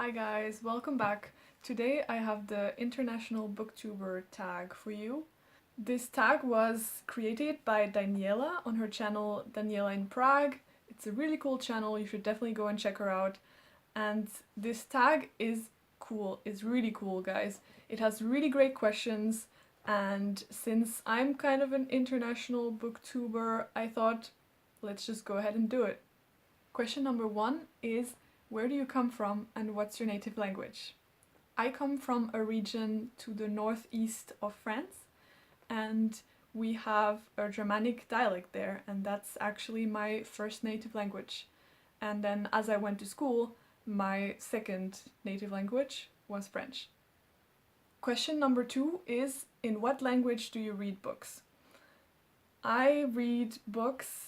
Hi guys, welcome back. Today I have the International Booktuber tag for you. This tag was created by Daniela on her channel Daniela in Prague. It's a really cool channel, you should definitely go and check her out. And this tag is cool, it's really cool guys. It has really great questions, and since I'm kind of an international booktuber, I thought let's just go ahead and do it. Question number 1 is, where do you come from and what's your native language? I come from a region to the northeast of France, and we have a Germanic dialect there, and that's actually my first native language. And then as I went to school, my second native language was French. Question number 2 is, in what language do you read books? I read books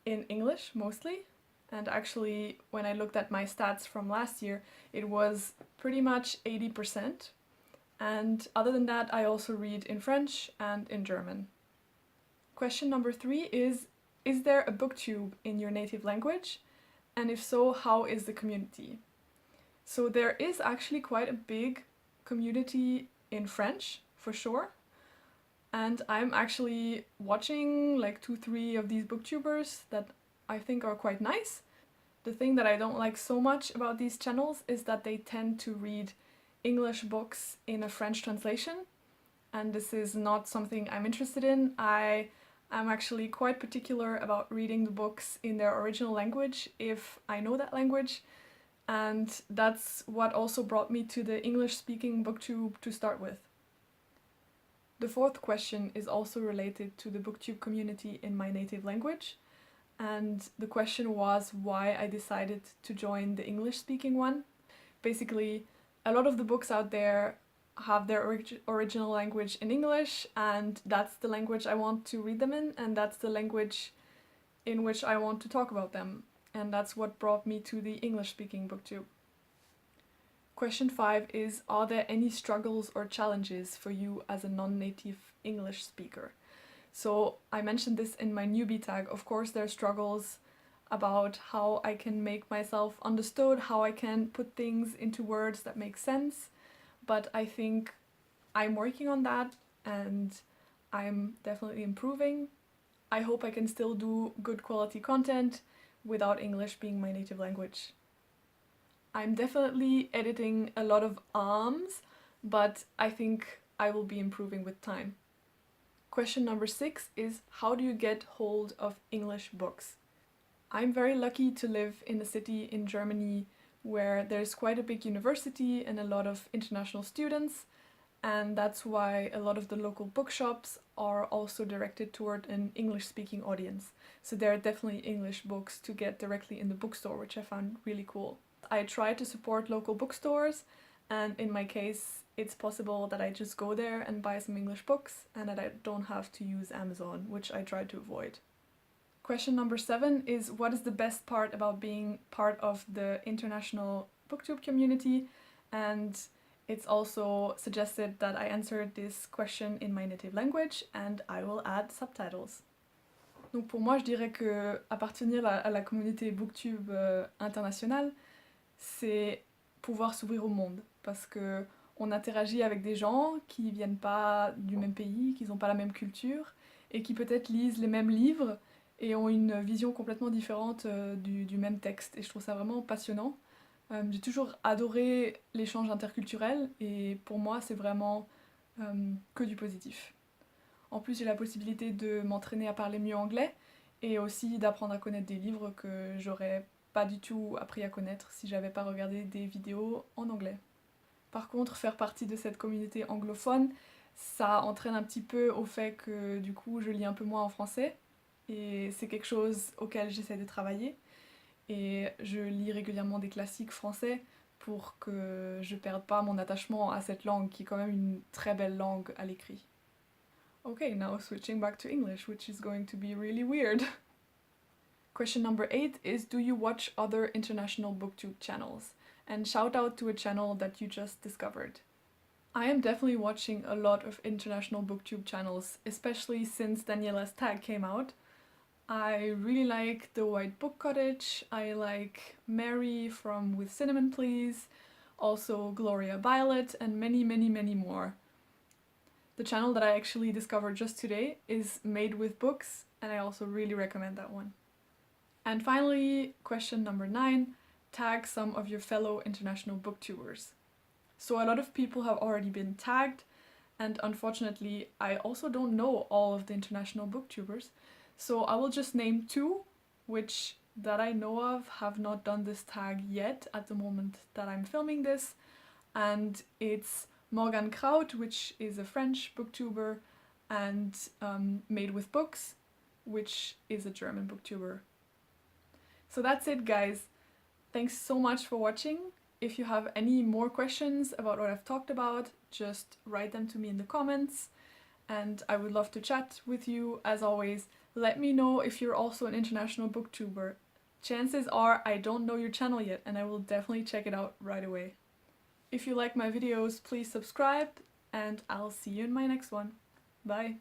in English mostly. And actually, when I looked at my stats from last year, it was pretty much 80%. And other than that, I also read in French and in German. Question number 3 is there a booktube in your native language? And if so, how is the community? So there is actually quite a big community in French, for sure. And I'm actually watching like 2-3 of these booktubers that I think are quite nice. The thing that I don't like so much about these channels is that they tend to read English books in a French translation, and this is not something I'm interested in. I am actually quite particular about reading the books in their original language if I know that language, and that's what also brought me to the English-speaking booktube to start with. The fourth question is also related to the booktube community in my native language. And the question was why I decided to join the English-speaking one. Basically, a lot of the books out there have their original language in English, and that's the language I want to read them in, and that's the language in which I want to talk about them. And that's what brought me to the English-speaking booktube. Question 5 is, are there any struggles or challenges for you as a non-native English speaker? So I mentioned this in my newbie tag. Of course, there are struggles about how I can make myself understood, how I can put things into words that make sense. But I think I'm working on that and I'm definitely improving. I hope I can still do good quality content without English being my native language. I'm definitely editing a lot of arms, but I think I will be improving with time. Question number 6 is, how do you get hold of English books? I'm very lucky to live in a city in Germany where there's quite a big university and a lot of international students, and that's why a lot of the local bookshops are also directed toward an English-speaking audience. So there are definitely English books to get directly in the bookstore, which I found really cool. I try to support local bookstores, and in my case it's possible that I just go there and buy some English books and that I don't have to use Amazon, which I try to avoid. Question number 7 is, what is the best part about being part of the international booktube community? And it's also suggested that I answer this question in my native language, and I will add subtitles. Donc pour moi, je dirais que appartenir à la communauté booktube internationale, c'est pouvoir s'ouvrir au monde, parce que on interagit avec des gens qui viennent pas du même pays, qui n'ont pas la même culture, et qui peut-être lisent les mêmes livres et ont une vision complètement différente du même texte. Et je trouve ça vraiment passionnant. J'ai toujours adoré l'échange interculturel, et pour moi c'est vraiment que du positif. En plus, j'ai la possibilité de m'entraîner à parler mieux anglais, et aussi d'apprendre à connaître des livres que j'aurais pas du tout appris à connaître si j'avais pas regardé des vidéos en anglais. Par contre, faire partie de cette communauté anglophone, ça entraîne un petit peu au fait que du coup je lis un peu moins en français, et c'est quelque chose auquel j'essaie de travailler, et je lis régulièrement des classiques français pour que je perde pas mon attachement à cette langue qui est quand même une très belle langue à l'écrit. Okay, now switching back to English, which is going to be really weird. Question number 8 is, do you watch other international booktube channels? And shout out to a channel that you just discovered. I am definitely watching a lot of international booktube channels, especially since Daniela's tag came out. I really like the White Book Cottage, I like Mary from With Cinnamon Please, also Gloria Violet, and many, many, many more. The channel that I actually discovered just today is Made with Books, and I also really recommend that one. And finally, question number 9, tag some of your fellow international booktubers. So a lot of people have already been tagged, and unfortunately I also don't know all of the international booktubers, so I will just name 2 which that I know of have not done this tag yet at the moment that I'm filming this, and it's Morgane Krauth, which is a French booktuber, and Made with Books, which is a German booktuber. So that's it, guys. Thanks so much for watching. If you have any more questions about what I've talked about, just write them to me in the comments, and I would love to chat with you. As always, let me know if you're also an international booktuber. Chances are I don't know your channel yet, and I will definitely check it out right away. If you like my videos, please subscribe, and I'll see you in my next one. Bye!